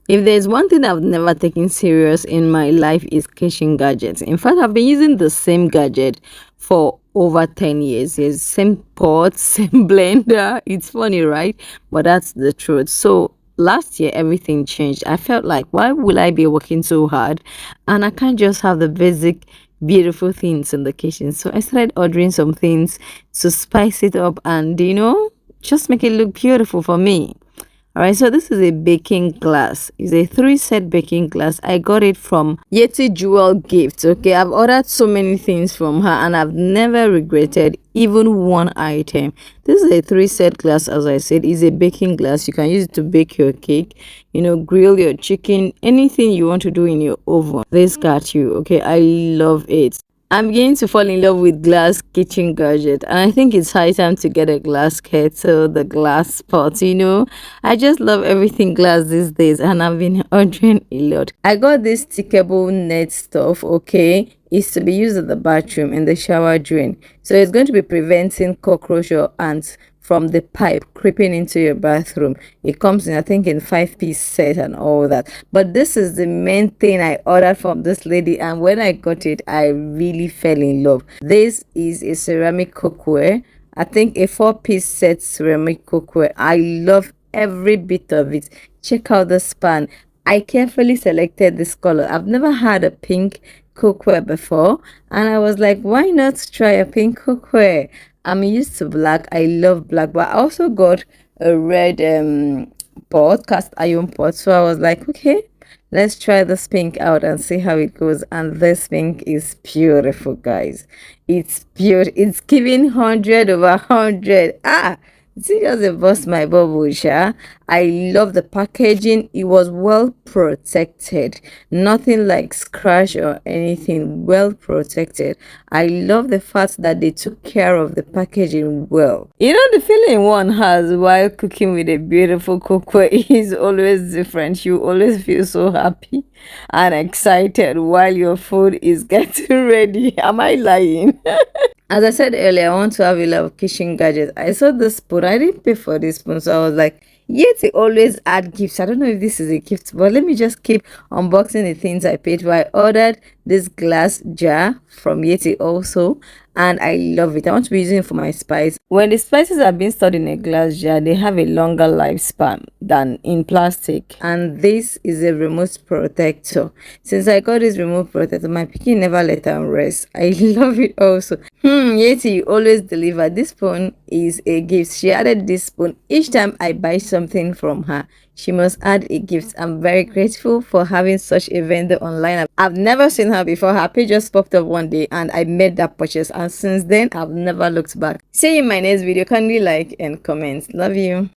If there's one thing I've never taken serious in my life is kitchen gadgets. In fact, I've been using the same gadget for over 10 years. Yes, same pot, same blender. It's funny, right? But that's the truth. So last year everything changed. I felt like, why will I be working so hard and I can't just have the basic beautiful things in the kitchen? So I started ordering some things to spice it up and just make it look beautiful for me. All right, so this is a baking glass. It's a three-set baking glass. I got it from Yeti Jewel Gifts. Okay, I've ordered so many things from her and I've never regretted even one item. This is a three-set glass, as I said. It's a baking glass. You can use it to bake your cake, grill your chicken, anything you want to do in your oven. This got you. Okay, I love it. I'm beginning to fall in love with glass kitchen gadget, and I think it's high time to get a glass kettle, the glass pot. I just love everything glass these days, and I've been ordering a lot. I got this stickable net stuff. Okay, it's to be used in the bathroom in the shower drain, so it's going to be preventing cockroach or ants from the pipe creeping into your bathroom. It comes in, I think, in 5-piece set and all that. But this is the main thing I ordered from this lady, and when I got it, I really fell in love. This is a ceramic cookware. I think a 4-piece set ceramic cookware. I love every bit of it. Check out the span. I carefully selected this color. I've never had a pink cookware before, and I was like, why not try a pink cookware? I'm used to black. I love black, but I also got a red pot, cast iron pot. So I was like, okay, let's try this pink out and see how it goes. And this pink is beautiful, guys. It's pure. It's giving 100 over 100. See, just bust my bubble, sha. I love the packaging. It was well protected, nothing like scratch or anything. Well protected. I love the fact that they took care of the packaging well. The feeling one has while cooking with a beautiful cookware is always different. You always feel so happy and excited while your food is getting ready. Am I lying? As I said earlier, I want to have a lot of kitchen gadgets. I saw this spoon. I didn't pay for this spoon, so I was like, Yeti always add gifts. I don't know if this is a gift, but let me just keep unboxing the things I paid for. I ordered this glass jar from Yeti also, and I love it. I want to be using it for my spice. When the spices are being stored in a glass jar, they have a longer lifespan than in plastic. And this is a remote protector. Since I got this remote protector, my pikin never let her rest. I love it also. Yeti, you always deliver. This spoon is a gift. She added this spoon each time I buy something from her. She must add a gift. I'm very grateful for having such a vendor online. I've never seen her before. Her page just popped up one day and I made that purchase, and since then I've never looked back. See you in my next video. Kindly like and comment. Love you.